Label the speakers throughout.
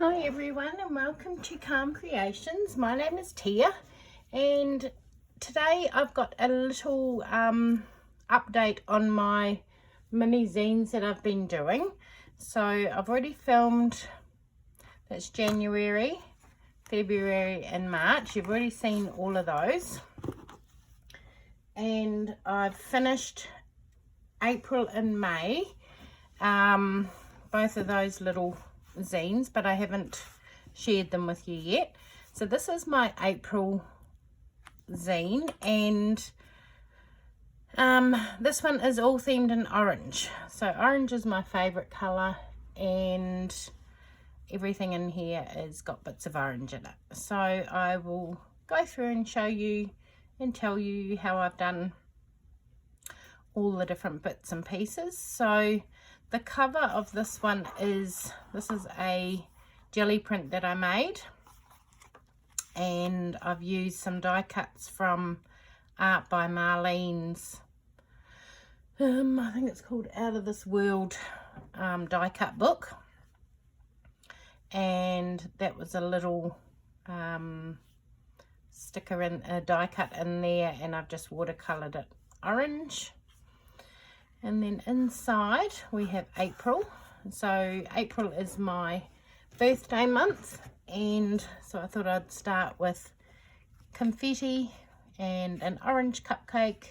Speaker 1: Hi everyone and welcome to Calm Creations. My name is Tia and today I've got a little update on my mini zines that I've been doing. So I've already filmed, that's January, February and March. You've already seen all of those. And I've finished April and May, both of those little zines, but I haven't shared them with you yet. So this is my April zine, and this one is all themed in orange. So orange is my favorite color, and everything in here has got bits of orange in it. So I will go through and show you and tell you how I've done all the different bits and pieces. So the cover of this one is, this is a jelly print that I made, and I've used some die cuts from Art by Marlene's, I think it's called Out of This World die cut book, and that was a little sticker in a die cut in there, and I've just watercolored it orange. And then inside we have April. So April is my birthday month, and so I thought I'd start with confetti and an orange cupcake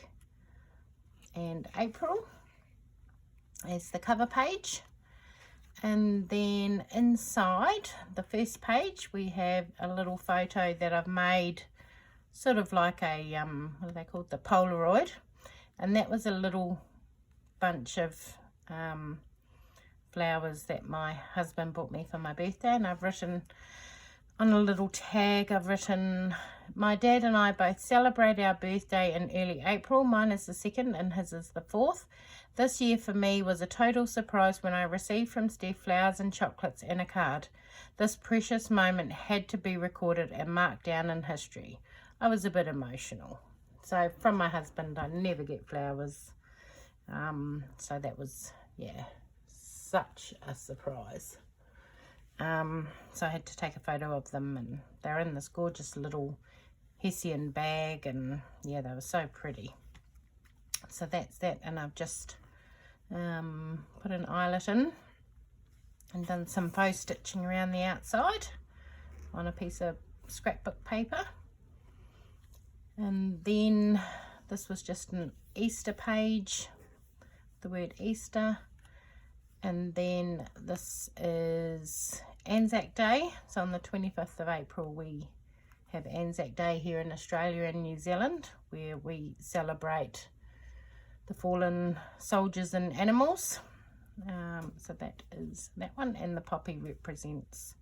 Speaker 1: and April as the cover page. And then inside the first page we have a little photo that I've made, sort of like a what are they called, the Polaroid, and that was a little bunch of flowers that my husband bought me for my birthday. And I've written on a little tag, I've written, my dad and I both celebrate our birthday in early April. Mine is the 2nd and his is the 4th. This year for me was a total surprise when I received from Steph flowers and chocolates and a card. This precious moment had to be recorded and marked down in history. I was a bit emotional. So from my husband, I never get flowers. So that was, yeah, such a surprise. So I had to take a photo of them, and they're in this gorgeous little Hessian bag, and yeah, they were so pretty. So that's that, and I've just put an eyelet in and done some faux stitching around the outside on a piece of scrapbook paper. And then this was just an Easter page, the word Easter, and then this is Anzac Day. So on the 25th of April we have Anzac Day here in Australia and New Zealand, where we celebrate the fallen soldiers and animals. So that is that one, and the poppy represents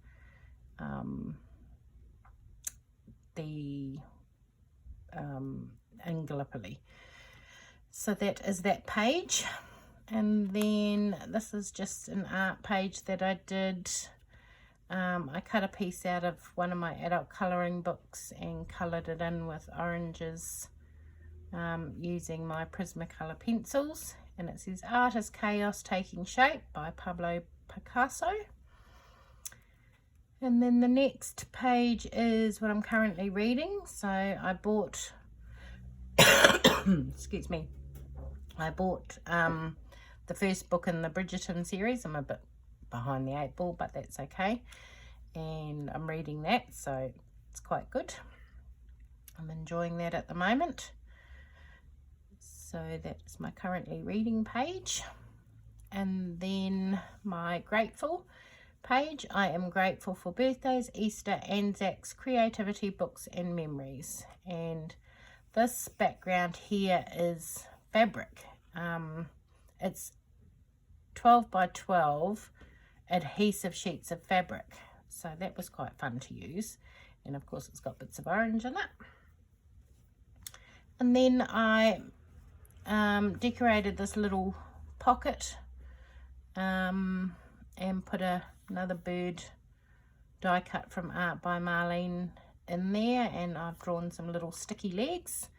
Speaker 1: the in Gallipoli. So that is that page. And then this is just an art page that I did. I cut a piece out of one of my adult colouring books and coloured it in with oranges using my Prismacolor pencils, and it says Art is Chaos Taking Shape by Pablo Picasso. And then the next page is what I'm currently reading. So I bought excuse me, I bought the first book in the Bridgerton series. I'm a bit behind the 8 ball, but that's okay, and I'm reading that, so it's quite good. I'm enjoying that at the moment. So that's my currently reading page. And then my grateful page, I am grateful for birthdays, Easter, Anzacs, creativity, books and memories. And this background here is fabric. It's 12 by 12 adhesive sheets of fabric, so that was quite fun to use, and of course it's got bits of orange in it. And then I decorated this little pocket and put another bird die cut from Art by Marlene in there, and I've drawn some little sticky legs.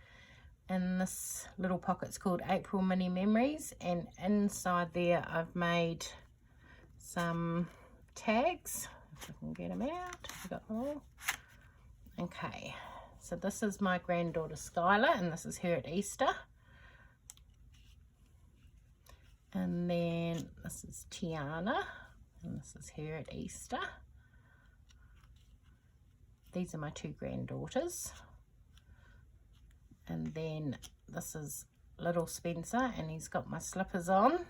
Speaker 1: And this little pocket's called April Mini Memories, and inside there I've made some tags if I can get them out. I've got them all. Okay, so this is my granddaughter Skylar, and this is her at Easter. And then this is Tiana, and this is her at Easter. These are my two granddaughters. And then this is little Spencer, and he's got my slippers on.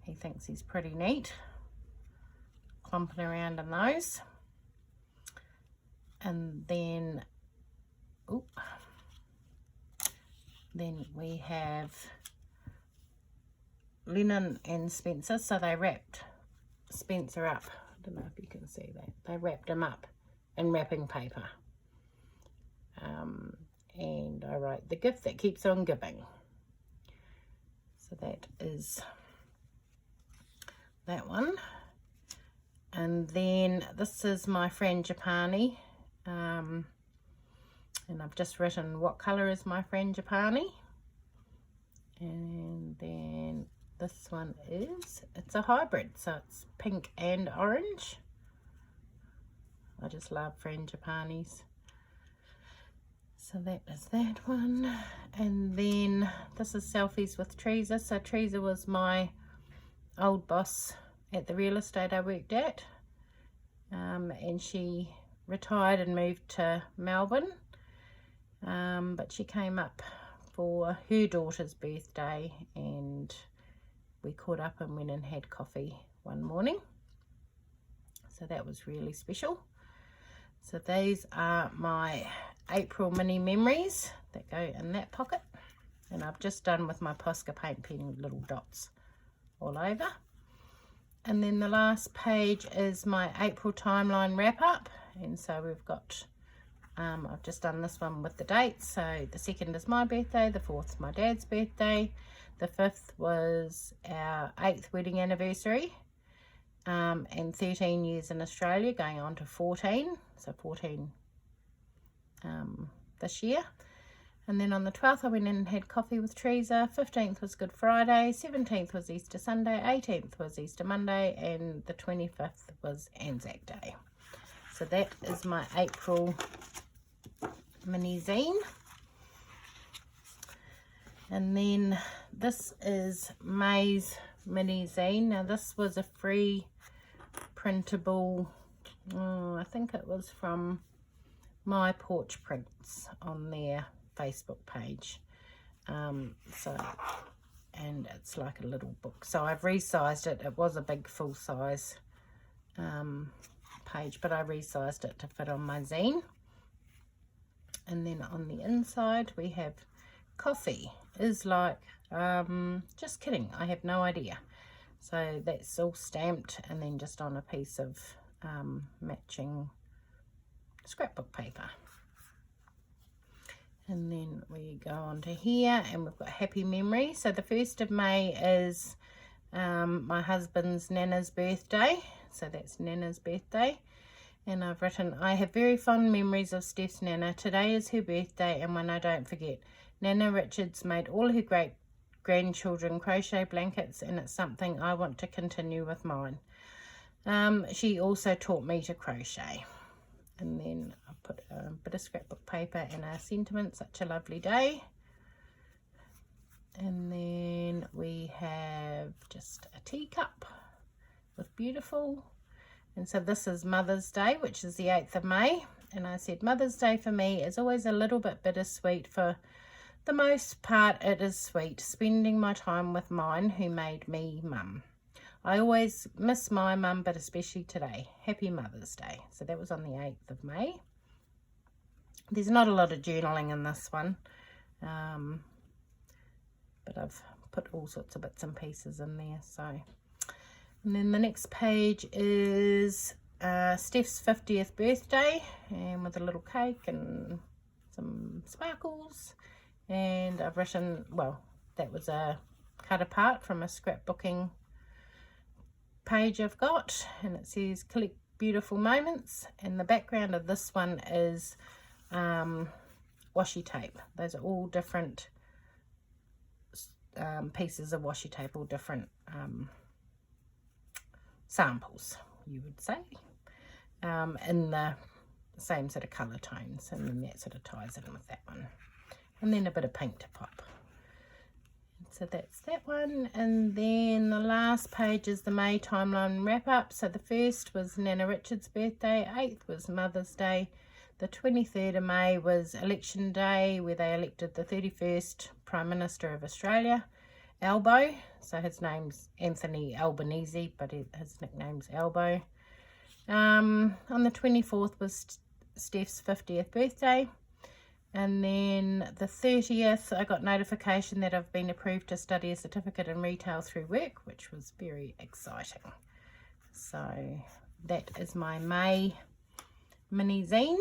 Speaker 1: He thinks he's pretty neat, clumping around in those. And then, then we have Lennon and Spencer, so they wrapped Spencer up. I don't know if you can see that. They wrapped him up in wrapping paper. And I wrote, the gift that keeps on giving. So that is that one. And then this is my frangipani. And I've just written what colour is my frangipani. And then this one is, it's a hybrid, so it's pink and orange. I just love frangipanis. So that is that one. And then this is Selfies with Teresa. So Teresa was my old boss at the real estate I worked at. And she retired and moved to Melbourne. But she came up for her daughter's birthday, and we caught up and went and had coffee one morning. So that was really special. So these are my April mini memories that go in that pocket, and I've just done with my Posca paint pen little dots all over. And then the last page is my April timeline wrap up, and so we've got I've just done this one with the dates. So the 2nd is my birthday, the 4th my dad's birthday, the 5th was our 8th wedding anniversary, and 13 years in Australia, going on to 14, so 14 this year. And then on the 12th I went in and had coffee with Teresa. 15th was Good Friday, 17th was Easter Sunday, 18th was Easter Monday, and the 25th was Anzac Day. So that is my April mini zine. And then this is May's mini zine. Now this was a free printable, I think it was from My Porch Prints on their Facebook page. And it's like a little book, so I've resized it. It was a big full size page, but I resized it to fit on my zine. And then on the inside we have coffee is like, just kidding, I have no idea. So that's all stamped and then just on a piece of matching scrapbook paper. And then we go on to here and we've got happy memories. So the 1st of May is my husband's Nana's birthday. So that's Nana's birthday. And I've written, I have very fond memories of Steph's Nana. Today is her birthday and one I don't forget. Nana Richards made all her great grandchildren crochet blankets, and it's something I want to continue with mine. She also taught me to crochet. And then I put a bit of scrapbook paper and a sentiment, such a lovely day. And then we have just a teacup with beautiful. And so this is Mother's Day, which is the 8th of May. And I said Mother's Day for me is always a little bit bittersweet. For the most part, it is sweet, spending my time with mine who made me mum. I always miss my mum, but especially today. Happy Mother's Day. So that was on the 8th of May. There's not a lot of journaling in this one, but I've put all sorts of bits and pieces in there. So, and then the next page is Steph's 50th birthday, and with a little cake and some sparkles. And I've written, well, that was a cut apart from a scrapbooking page I've got, and it says collect beautiful moments. And the background of this one is washi tape. Those are all different pieces of washi tape, all different samples, you would say. in the same sort of colour tones, and then that sort of ties in with that one, and then a bit of pink to pop. So that's that one, and then the last page is the May timeline wrap up. So the 1st was Nana Richards' birthday, 8th was Mother's Day, the 23rd of May was election day, where they elected the 31st Prime Minister of Australia, Albo. So his name's Anthony Albanese, but his nickname's Albo. On the 24th was Steph's 50th birthday. And then the 30th, I got notification that I've been approved to study a certificate in retail through work, which was very exciting. So that is my May mini zine.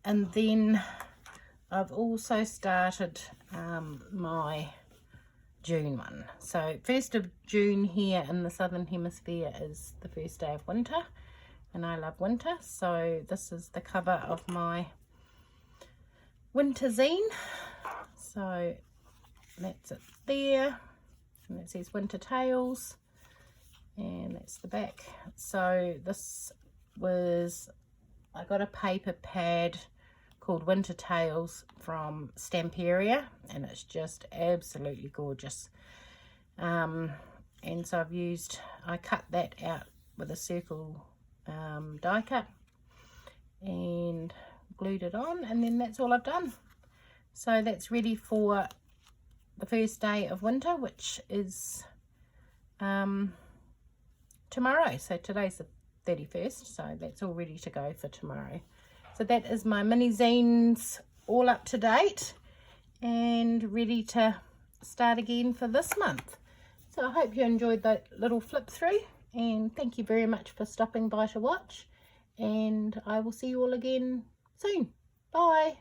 Speaker 1: And then I've also started my June one. So 1st of June here in the Southern Hemisphere is the first day of winter, and I love winter. So this is the cover of my winter zine. So that's it there, and it says Winter Tales, and that's the back. So this was, I got a paper pad called Winter Tales from Stamperia, and it's just absolutely gorgeous. And so I cut that out with a circle die cut and glued it on, and then that's all I've done. So that's ready for the first day of winter, which is tomorrow. So today's the 31st, so that's all ready to go for tomorrow. So that is my mini zines, all up to date and ready to start again for this month. So I hope you enjoyed that little flip through, and thank you very much for stopping by to watch, and I will see you all again soon. Bye.